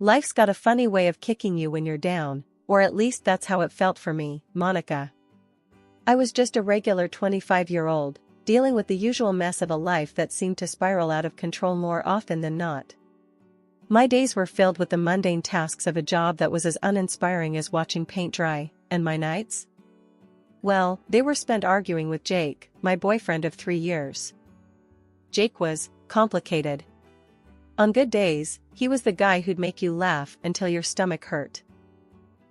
Life's got a funny way of kicking you when you're down, or at least that's how it felt for me, Monica. I was just a regular 25-year-old, dealing with the usual mess of a life that seemed to spiral out of control more often than not. My days were filled with the mundane tasks of a job that was as uninspiring as watching paint dry, and my nights? Well, they were spent arguing with Jake, my boyfriend of 3 years. Jake was complicated. On good days, he was the guy who'd make you laugh until your stomach hurt.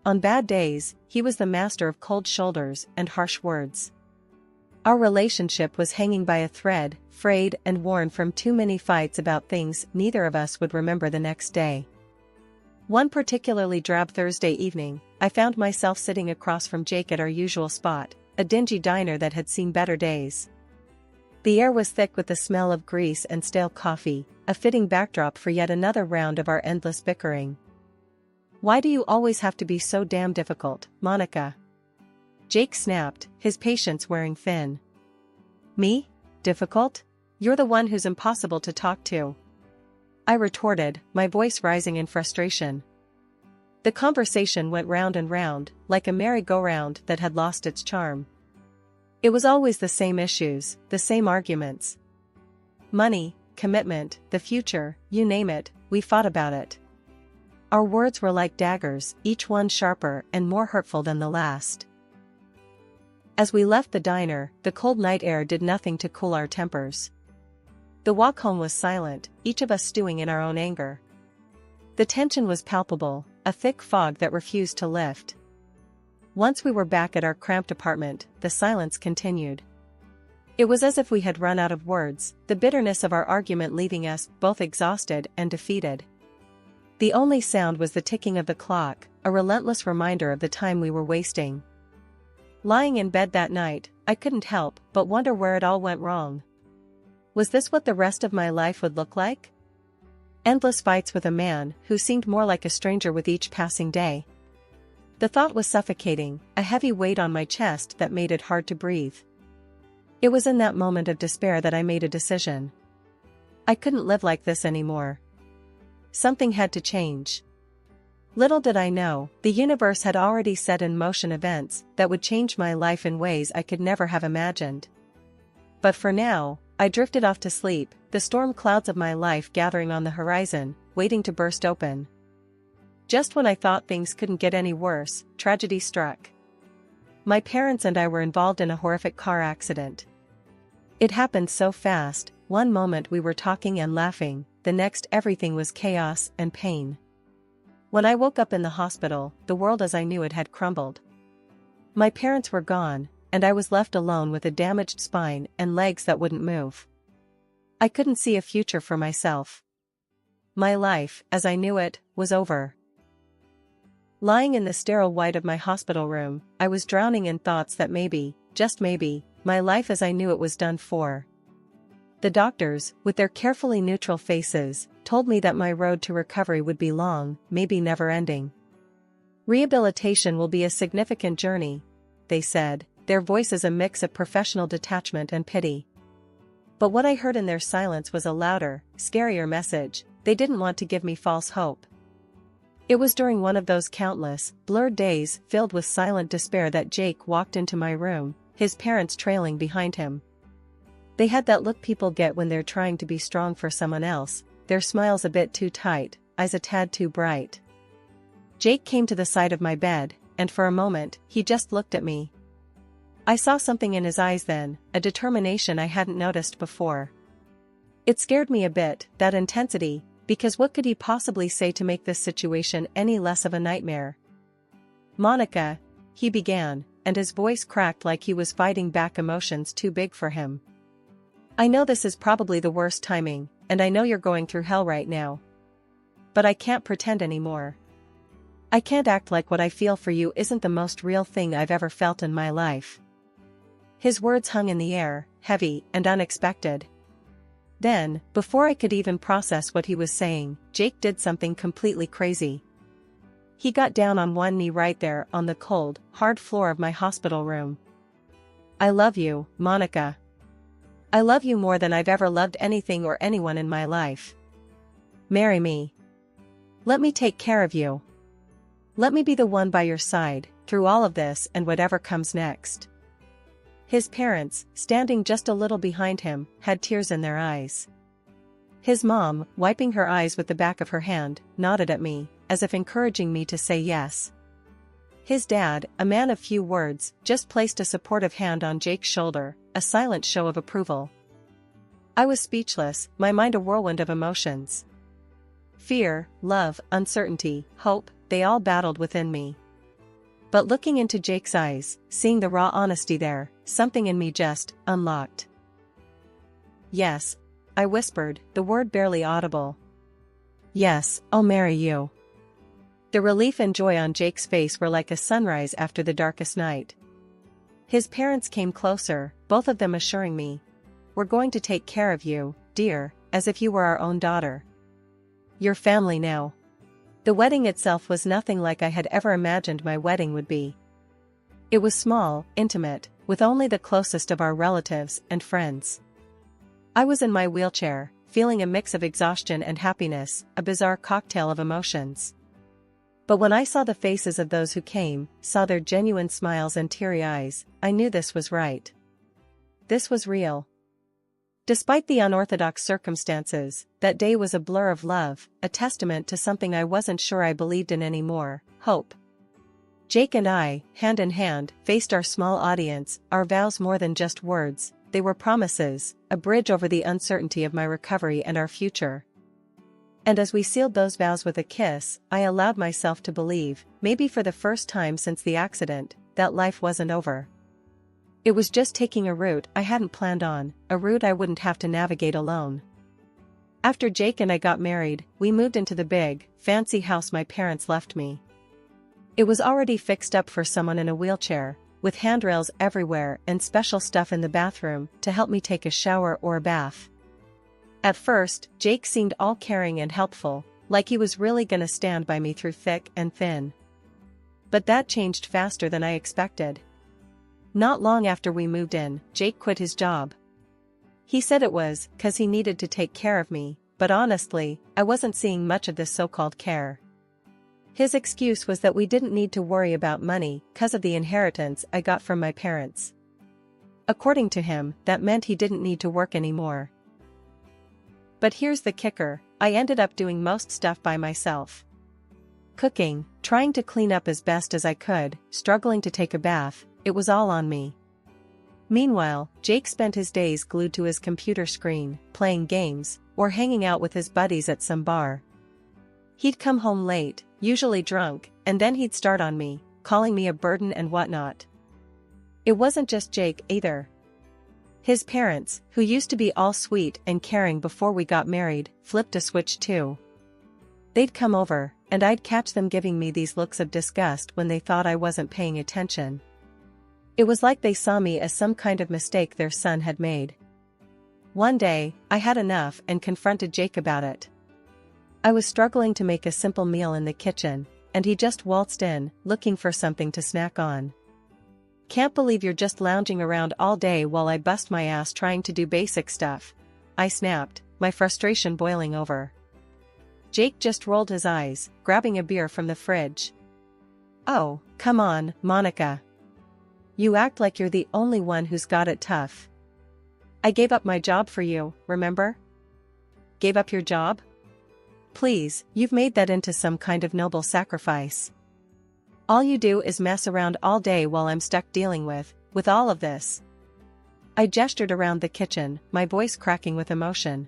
On bad days, he was the master of cold shoulders and harsh words. Our relationship was hanging by a thread, frayed and worn from too many fights about things neither of us would remember the next day. One particularly drab Thursday evening, I found myself sitting across from Jake at our usual spot, a dingy diner that had seen better days. The air was thick with the smell of grease and stale coffee, a fitting backdrop for yet another round of our endless bickering. "Why do you always have to be so damn difficult, Monica?" Jake snapped, his patience wearing thin. "Me? Difficult? You're the one who's impossible to talk to," I retorted, my voice rising in frustration. The conversation went round and round, like a merry-go-round that had lost its charm. It was always the same issues, the same arguments. Money, commitment, the future, you name it, we fought about it. Our words were like daggers, each one sharper and more hurtful than the last. As we left the diner, the cold night air did nothing to cool our tempers. The walk home was silent, each of us stewing in our own anger. The tension was palpable, a thick fog that refused to lift. Once we were back at our cramped apartment, the silence continued. It was as if we had run out of words, the bitterness of our argument leaving us both exhausted and defeated. The only sound was the ticking of the clock, a relentless reminder of the time we were wasting. Lying in bed that night, I couldn't help but wonder where it all went wrong. Was this what the rest of my life would look like? Endless fights with a man who seemed more like a stranger with each passing day. The thought was suffocating, a heavy weight on my chest that made it hard to breathe. It was in that moment of despair that I made a decision. I couldn't live like this anymore. Something had to change. Little did I know, the universe had already set in motion events that would change my life in ways I could never have imagined. But for now, I drifted off to sleep, the storm clouds of my life gathering on the horizon, waiting to burst open. Just when I thought things couldn't get any worse, tragedy struck. My parents and I were involved in a horrific car accident. It happened so fast, one moment we were talking and laughing, the next everything was chaos and pain. When I woke up in the hospital, the world as I knew it had crumbled. My parents were gone, and I was left alone with a damaged spine and legs that wouldn't move. I couldn't see a future for myself. My life, as I knew it, was over. Lying in the sterile white of my hospital room, I was drowning in thoughts that maybe, just maybe, my life as I knew it was done for. The doctors, with their carefully neutral faces, told me that my road to recovery would be long, maybe never-ending. Rehabilitation will be a significant journey, they said, their voices a mix of professional detachment and pity. But what I heard in their silence was a louder, scarier message. They didn't want to give me false hope. It was during one of those countless, blurred days filled with silent despair that Jake walked into my room, his parents trailing behind him. They had that look people get when they're trying to be strong for someone else, their smiles a bit too tight, eyes a tad too bright. Jake came to the side of my bed, and for a moment, he just looked at me. I saw something in his eyes then, a determination I hadn't noticed before. It scared me a bit, that intensity, because what could he possibly say to make this situation any less of a nightmare? "Monica," he began, and his voice cracked like he was fighting back emotions too big for him. "I know this is probably the worst timing, and I know you're going through hell right now. But I can't pretend anymore. I can't act like what I feel for you isn't the most real thing I've ever felt in my life." His words hung in the air, heavy and unexpected. Then, before I could even process what he was saying, Jake did something completely crazy. He got down on one knee right there on the cold, hard floor of my hospital room. "I love you, Monica. I love you more than I've ever loved anything or anyone in my life. Marry me." Let me take care of you. Let me be the one by your side, through all of this and whatever comes next. His parents, standing just a little behind him, had tears in their eyes. His mom, wiping her eyes with the back of her hand, nodded at me, as if encouraging me to say yes. His dad, a man of few words, just placed a supportive hand on Jake's shoulder, a silent show of approval. I was speechless, my mind a whirlwind of emotions. Fear, love, uncertainty, hope, they all battled within me. But looking into Jake's eyes, seeing the raw honesty there, something in me just unlocked. Yes, I whispered, the word barely audible. Yes, I'll marry you. The relief and joy on Jake's face were like a sunrise after the darkest night. His parents came closer, both of them assuring me, "We're going to take care of you, dear, as if you were our own daughter. Your family now." The wedding itself was nothing like I had ever imagined my wedding would be. It was small, intimate, with only the closest of our relatives and friends. I was in my wheelchair, feeling a mix of exhaustion and happiness, a bizarre cocktail of emotions. But when I saw the faces of those who came, saw their genuine smiles and teary eyes, I knew this was right. This was real. Despite the unorthodox circumstances, that day was a blur of love, a testament to something I wasn't sure I believed in anymore: hope. Jake and I, hand in hand, faced our small audience, our vows more than just words, they were promises, a bridge over the uncertainty of my recovery and our future. And as we sealed those vows with a kiss, I allowed myself to believe, maybe for the first time since the accident, that life wasn't over. It was just taking a route I hadn't planned on, a route I wouldn't have to navigate alone. After Jake and I got married, we moved into the big, fancy house my parents left me. It was already fixed up for someone in a wheelchair, with handrails everywhere and special stuff in the bathroom to help me take a shower or a bath. At first, Jake seemed all caring and helpful, like he was really gonna stand by me through thick and thin. But that changed faster than I expected. Not long after we moved in, Jake quit his job. He said it was 'cause he needed to take care of me, but honestly, I wasn't seeing much of this so-called care. His excuse was that we didn't need to worry about money 'cause of the inheritance I got from my parents. According to him, that meant he didn't need to work anymore. But here's the kicker, I ended up doing most stuff by myself. Cooking, trying to clean up as best as I could, struggling to take a bath, it was all on me. Meanwhile, Jake spent his days glued to his computer screen, playing games, or hanging out with his buddies at some bar. He'd come home late, usually drunk, and then he'd start on me, calling me a burden and whatnot. It wasn't just Jake either. His parents, who used to be all sweet and caring before we got married, flipped a switch too. They'd come over, and I'd catch them giving me these looks of disgust when they thought I wasn't paying attention. It was like they saw me as some kind of mistake their son had made. One day, I had enough and confronted Jake about it. I was struggling to make a simple meal in the kitchen, and he just waltzed in, looking for something to snack on. "Can't believe you're just lounging around all day while I bust my ass trying to do basic stuff," I snapped, my frustration boiling over. Jake just rolled his eyes, grabbing a beer from the fridge. "Oh, come on, Monica. You act like you're the only one who's got it tough. I gave up my job for you, remember? Gave up your job? Please, you've made that into some kind of noble sacrifice. All you do is mess around all day while I'm stuck dealing with all of this." I gestured around the kitchen, my voice cracking with emotion.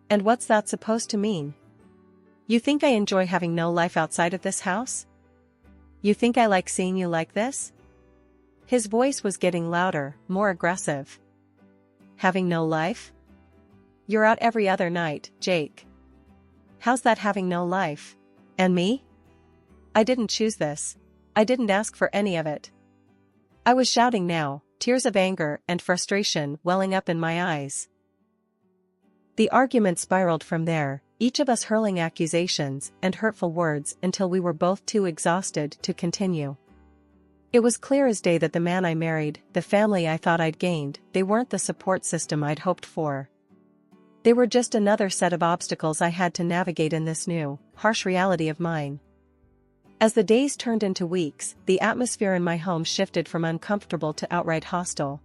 "And what's that supposed to mean? You think I enjoy having no life outside of this house? You think I like seeing you like this?" His voice was getting louder, more aggressive. "Having no life? You're out every other night, Jake. How's that having no life? And me? I didn't choose this. I didn't ask for any of it." I was shouting now, tears of anger and frustration welling up in my eyes. The argument spiraled from there, each of us hurling accusations and hurtful words until we were both too exhausted to continue. It was clear as day that the man I married, the family I thought I'd gained, they weren't the support system I'd hoped for. They were just another set of obstacles I had to navigate in this new, harsh reality of mine. As the days turned into weeks, the atmosphere in my home shifted from uncomfortable to outright hostile.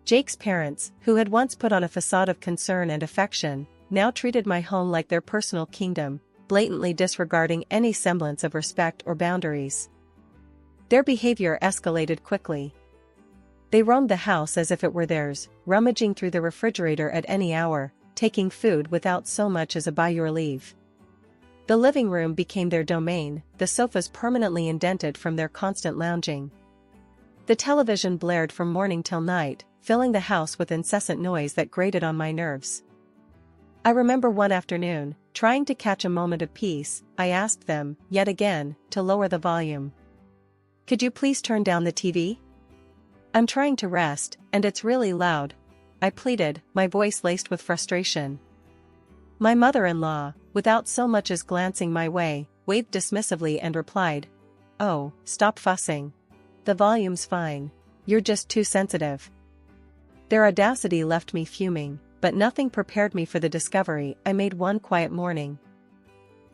Jake's parents, who had once put on a facade of concern and affection, now treated my home like their personal kingdom, blatantly disregarding any semblance of respect or boundaries. Their behavior escalated quickly. They roamed the house as if it were theirs, rummaging through the refrigerator at any hour, taking food without so much as a "by your leave." The living room became their domain, the sofas permanently indented from their constant lounging. The television blared from morning till night, filling the house with incessant noise that grated on my nerves. I remember one afternoon, trying to catch a moment of peace, I asked them, yet again, to lower the volume. "Could you please turn down the TV? I'm trying to rest, and it's really loud," I pleaded, my voice laced with frustration. My mother-in-law, without so much as glancing my way, waved dismissively and replied, "Oh, stop fussing. The volume's fine. You're just too sensitive." Their audacity left me fuming, but nothing prepared me for the discovery I made one quiet morning.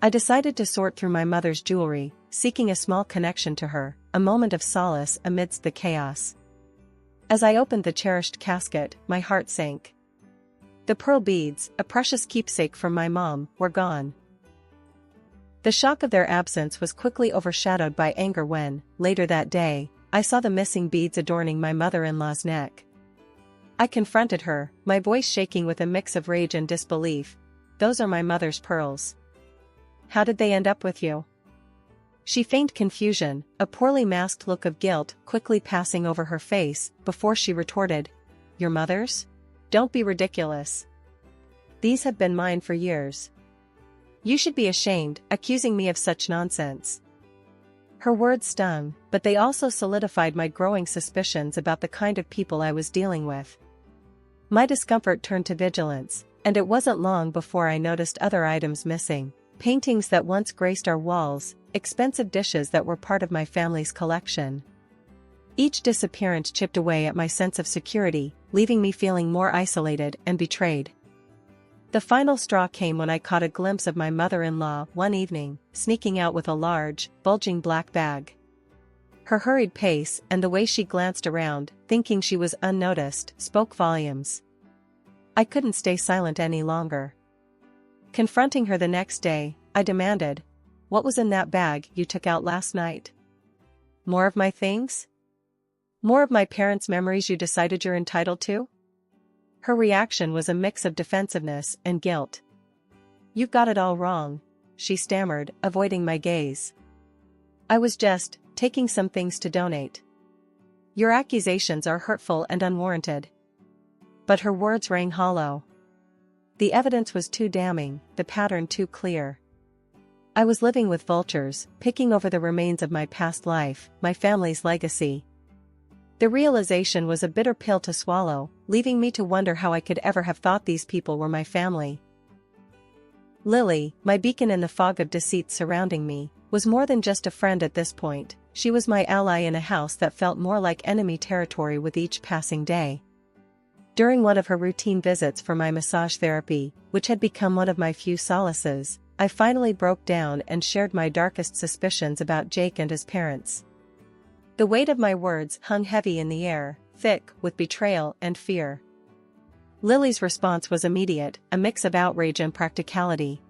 I decided to sort through my mother's jewelry, seeking a small connection to her, a moment of solace amidst the chaos. As I opened the cherished casket, my heart sank. The pearl beads, a precious keepsake from my mom, were gone. The shock of their absence was quickly overshadowed by anger when, later that day, I saw the missing beads adorning my mother-in-law's neck. I confronted her, my voice shaking with a mix of rage and disbelief. "Those are my mother's pearls. How did they end up with you?" She feigned confusion, a poorly masked look of guilt quickly passing over her face, before she retorted, "Your mother's? Don't be ridiculous. These have been mine for years. You should be ashamed, accusing me of such nonsense." Her words stung, but they also solidified my growing suspicions about the kind of people I was dealing with. My discomfort turned to vigilance, and it wasn't long before I noticed other items missing: paintings that once graced our walls, expensive dishes that were part of my family's collection. Each disappearance chipped away at my sense of security, leaving me feeling more isolated and betrayed. The final straw came when I caught a glimpse of my mother-in-law one evening, sneaking out with a large, bulging black bag. Her hurried pace and the way she glanced around, thinking she was unnoticed, spoke volumes. I couldn't stay silent any longer. Confronting her the next day, I demanded, "What was in that bag you took out last night? More of my things? More of my parents' memories you decided you're entitled to?" Her reaction was a mix of defensiveness and guilt. "You've got it all wrong," she stammered, avoiding my gaze. "I was just taking some things to donate. Your accusations are hurtful and unwarranted." But her words rang hollow. The evidence was too damning, the pattern too clear. I was living with vultures, picking over the remains of my past life, my family's legacy. The realization was a bitter pill to swallow, leaving me to wonder how I could ever have thought these people were my family. Lily, my beacon in the fog of deceit surrounding me, was more than just a friend at this point. She was my ally in a house that felt more like enemy territory with each passing day. During one of her routine visits for my massage therapy, which had become one of my few solaces, I finally broke down and shared my darkest suspicions about Jake and his parents. The weight of my words hung heavy in the air, thick with betrayal and fear. Lily's response was immediate, a mix of outrage and practicality.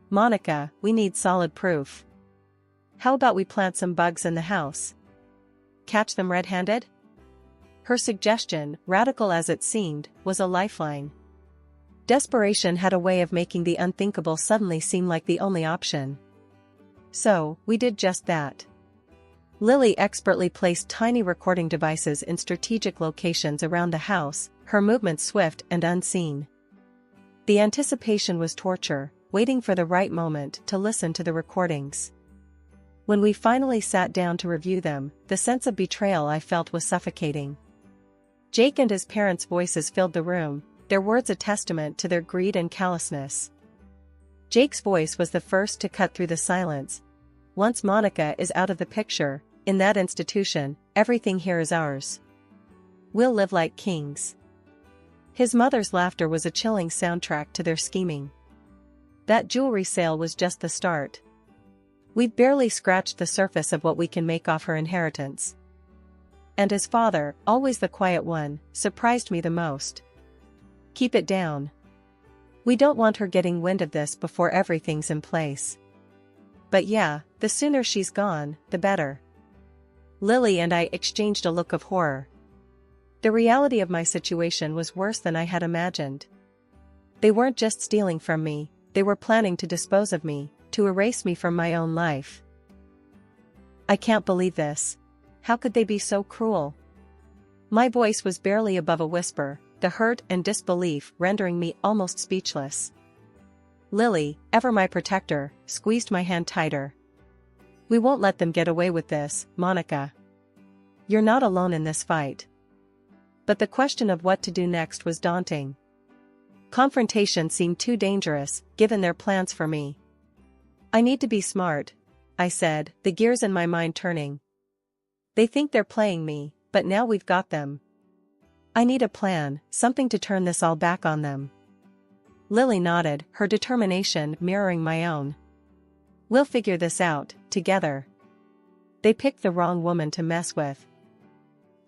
"Monica, we need solid proof. How about we plant some bugs in the house? Catch them red-handed?" Her suggestion, radical as it seemed, was a lifeline. Desperation had a way of making the unthinkable suddenly seem like the only option. So, we did just that. Lily expertly placed tiny recording devices in strategic locations around the house, her movements swift and unseen. The anticipation was torture, waiting for the right moment to listen to the recordings. When we finally sat down to review them, the sense of betrayal I felt was suffocating. Jake and his parents' voices filled the room, their words a testament to their greed and callousness. Jake's voice was the first to cut through the silence. "Once Monica is out of the picture, in that institution, everything here is ours. We'll live like kings." His mother's laughter was a chilling soundtrack to their scheming. That jewelry sale was just the start. We've barely scratched the surface of what we can make off her inheritance. And his father, always the quiet one, surprised me the most. Keep it down. We don't want her getting wind of this before everything's in place. But yeah, the sooner she's gone, the better. Lily and I exchanged a look of horror. The reality of my situation was worse than I had imagined. They weren't just stealing from me, they were planning to dispose of me, to erase me from my own life. I can't believe this. How could they be so cruel? My voice was barely above a whisper, the hurt and disbelief rendering me almost speechless. Lily, ever my protector, squeezed my hand tighter. We won't let them get away with this, Monica. You're not alone in this fight. But the question of what to do next was daunting. Confrontation seemed too dangerous, given their plans for me. I need to be smart, I said, the gears in my mind turning. They think they're playing me, but now we've got them. I need a plan, something to turn this all back on them. Lily nodded, her determination mirroring my own. We'll figure this out, together. They picked the wrong woman to mess with.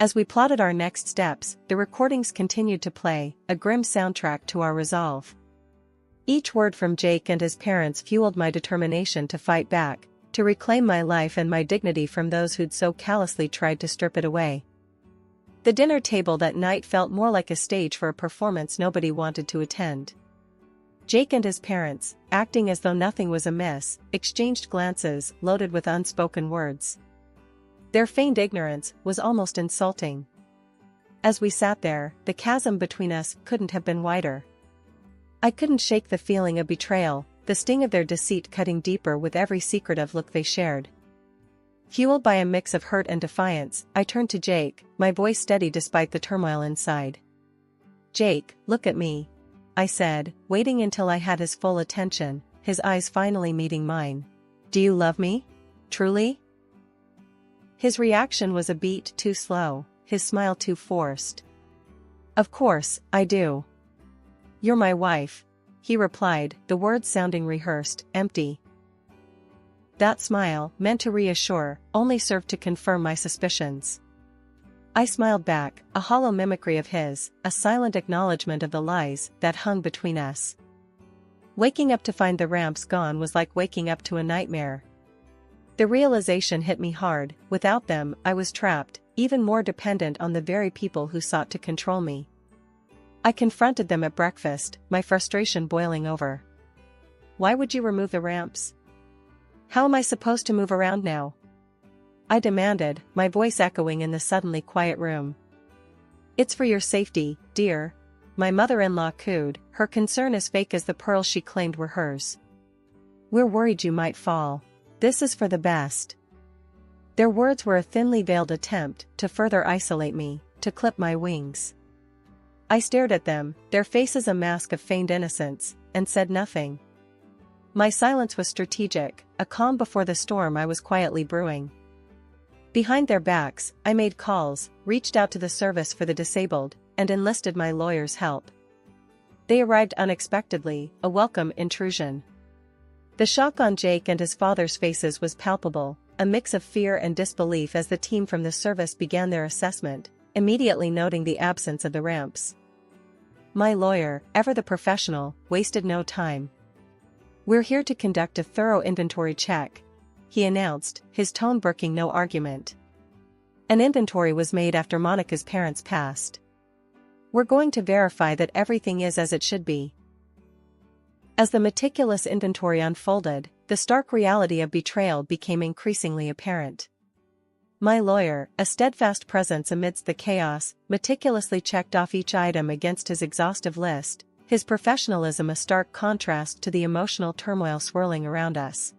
As we plotted our next steps, the recordings continued to play, a grim soundtrack to our resolve. Each word from Jake and his parents fueled my determination to fight back, to reclaim my life and my dignity from those who'd so callously tried to strip it away. The dinner table that night felt more like a stage for a performance nobody wanted to attend. Jake and his parents, acting as though nothing was amiss, exchanged glances loaded with unspoken words. Their feigned ignorance was almost insulting. As we sat there, the chasm between us couldn't have been wider. I couldn't shake the feeling of betrayal, the sting of their deceit cutting deeper with every secretive look they shared. Fueled by a mix of hurt and defiance, I turned to Jake, my voice steady despite the turmoil inside. Jake, look at me, I said, waiting until I had his full attention, his eyes finally meeting mine. Do you love me? Truly? His reaction was a beat too slow, his smile too forced. Of course, I do. You're my wife, he replied, the words sounding rehearsed, empty. That smile, meant to reassure, only served to confirm my suspicions. I smiled back, a hollow mimicry of his, a silent acknowledgement of the lies that hung between us. Waking up to find the ramps gone was like waking up to a nightmare. The realization hit me hard, without them, I was trapped, even more dependent on the very people who sought to control me. I confronted them at breakfast, my frustration boiling over. Why would you remove the ramps? How am I supposed to move around now? I demanded, my voice echoing in the suddenly quiet room. It's for your safety, dear, my mother-in-law cooed, her concern as fake as the pearls she claimed were hers. We're worried you might fall. This is for the best. Their words were a thinly veiled attempt to further isolate me, to clip my wings. I stared at them, their faces a mask of feigned innocence, and said nothing. My silence was strategic, a calm before the storm I was quietly brewing. Behind their backs, I made calls, reached out to the service for the disabled, and enlisted my lawyer's help. They arrived unexpectedly, a welcome intrusion. The shock on Jake and his father's faces was palpable, a mix of fear and disbelief as the team from the service began their assessment, immediately noting the absence of the ramps. My lawyer, ever the professional, wasted no time. We're here to conduct a thorough inventory check, he announced, his tone brooking no argument. An inventory was made after Monica's parents passed. We're going to verify that everything is as it should be. As the meticulous inventory unfolded, the stark reality of betrayal became increasingly apparent. My lawyer, a steadfast presence amidst the chaos, meticulously checked off each item against his exhaustive list, his professionalism a stark contrast to the emotional turmoil swirling around us.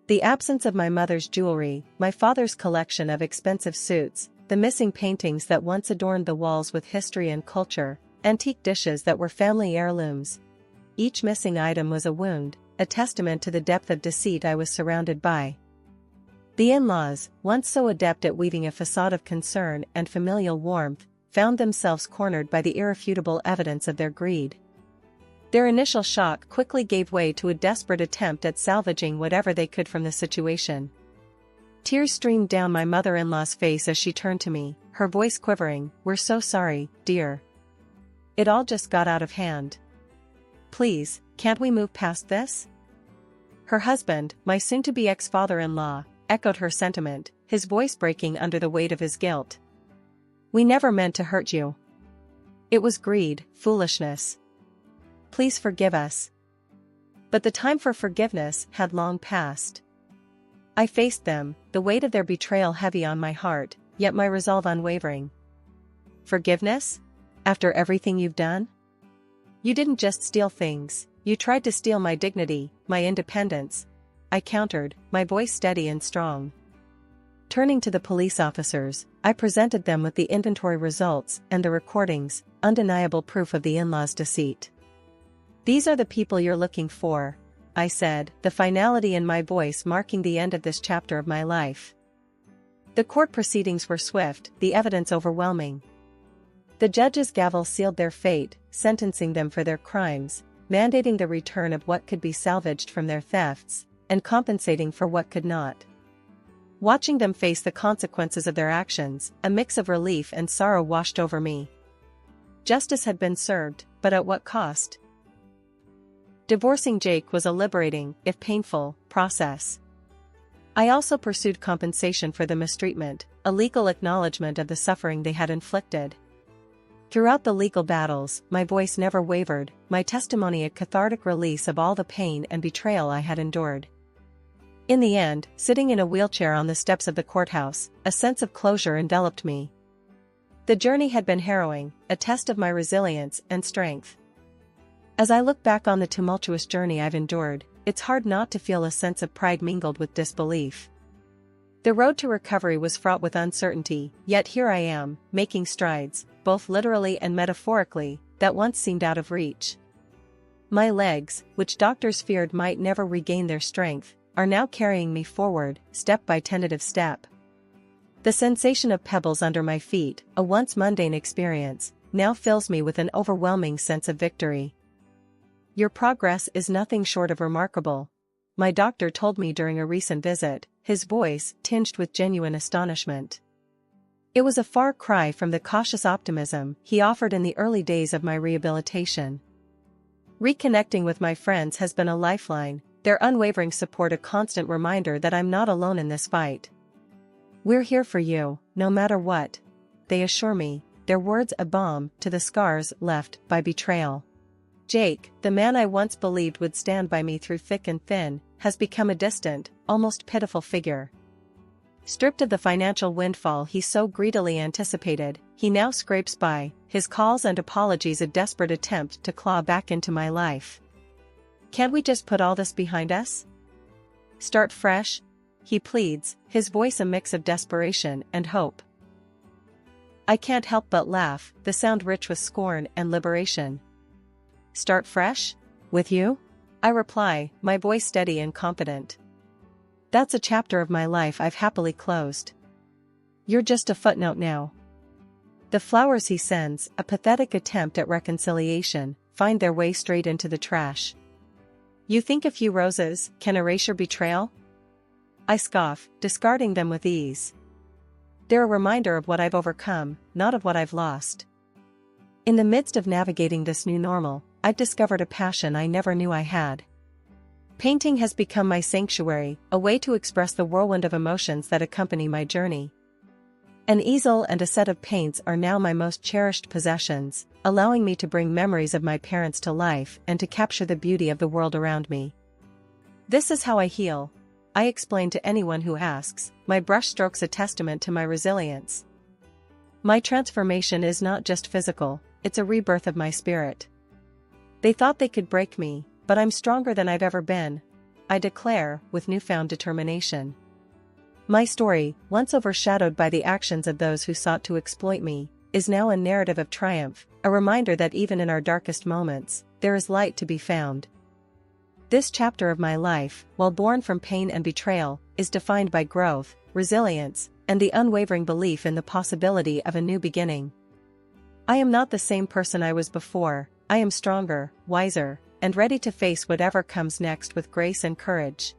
The absence of my mother's jewelry, my father's collection of expensive suits, the missing paintings that once adorned the walls with history and culture, antique dishes that were family heirlooms. Each missing item was a wound, a testament to the depth of deceit I was surrounded by. The in-laws, once so adept at weaving a facade of concern and familial warmth, found themselves cornered by the irrefutable evidence of their greed. Their initial shock quickly gave way to a desperate attempt at salvaging whatever they could from the situation. Tears streamed down my mother-in-law's face as she turned to me, her voice quivering. "We're so sorry, dear. It all just got out of hand. Please, can't we move past this?" Her husband, my soon-to-be ex-father-in-law, echoed her sentiment, his voice breaking under the weight of his guilt. "We never meant to hurt you. It was greed, foolishness. Please forgive us." But the time for forgiveness had long passed. I faced them, the weight of their betrayal heavy on my heart, yet my resolve unwavering. "Forgiveness? After everything you've done? You didn't just steal things, you tried to steal my dignity, my independence," I countered, my voice steady and strong. Turning to the police officers, I presented them with the inventory results and the recordings, undeniable proof of the in-laws' deceit. "These are the people you're looking for," I said, the finality in my voice marking the end of this chapter of my life. The court proceedings were swift, the evidence overwhelming. The judge's gavel sealed their fate, sentencing them for their crimes, mandating the return of what could be salvaged from their thefts, and compensating for what could not. Watching them face the consequences of their actions, a mix of relief and sorrow washed over me. Justice had been served, but at what cost? Divorcing Jake was a liberating, if painful, process. I also pursued compensation for the mistreatment, a legal acknowledgement of the suffering they had inflicted. Throughout the legal battles, my voice never wavered, my testimony a cathartic release of all the pain and betrayal I had endured. In the end, sitting in a wheelchair on the steps of the courthouse, a sense of closure enveloped me. The journey had been harrowing, a test of my resilience and strength. As I look back on the tumultuous journey I've endured, it's hard not to feel a sense of pride mingled with disbelief. The road to recovery was fraught with uncertainty, yet here I am, making strides, both literally and metaphorically, that once seemed out of reach. My legs, which doctors feared might never regain their strength, are now carrying me forward, step by tentative step. The sensation of pebbles under my feet, a once mundane experience, now fills me with an overwhelming sense of victory. "Your progress is nothing short of remarkable," my doctor told me during a recent visit, his voice tinged with genuine astonishment. It was a far cry from the cautious optimism he offered in the early days of my rehabilitation. Reconnecting with my friends has been a lifeline, their unwavering support a constant reminder that I'm not alone in this fight. "We're here for you, no matter what," they assure me, their words a balm to the scars left by betrayal. Jake, the man I once believed would stand by me through thick and thin, has become a distant, almost pitiful figure. Stripped of the financial windfall he so greedily anticipated, he now scrapes by, his calls and apologies a desperate attempt to claw back into my life. "Can't we just put all this behind us? Start fresh?" he pleads, his voice a mix of desperation and hope. I can't help but laugh, the sound rich with scorn and liberation. "Start fresh? With you?" I reply, my voice steady and confident. "That's a chapter of my life I've happily closed. You're just a footnote now." The flowers he sends, a pathetic attempt at reconciliation, find their way straight into the trash. "You think a few roses can erase your betrayal?" I scoff, discarding them with ease. They're a reminder of what I've overcome, not of what I've lost. In the midst of navigating this new normal, I've discovered a passion I never knew I had. Painting has become my sanctuary, a way to express the whirlwind of emotions that accompany my journey. An easel and a set of paints are now my most cherished possessions, allowing me to bring memories of my parents to life and to capture the beauty of the world around me. "This is how I heal," I explain to anyone who asks, my brushstrokes a testament to my resilience. "My transformation is not just physical, it's a rebirth of my spirit. They thought they could break me, but I'm stronger than I've ever been," I declare, with newfound determination. My story, once overshadowed by the actions of those who sought to exploit me, is now a narrative of triumph, a reminder that even in our darkest moments, there is light to be found. This chapter of my life, while born from pain and betrayal, is defined by growth, resilience, and the unwavering belief in the possibility of a new beginning. I am not the same person I was before. I am stronger, wiser, and ready to face whatever comes next with grace and courage.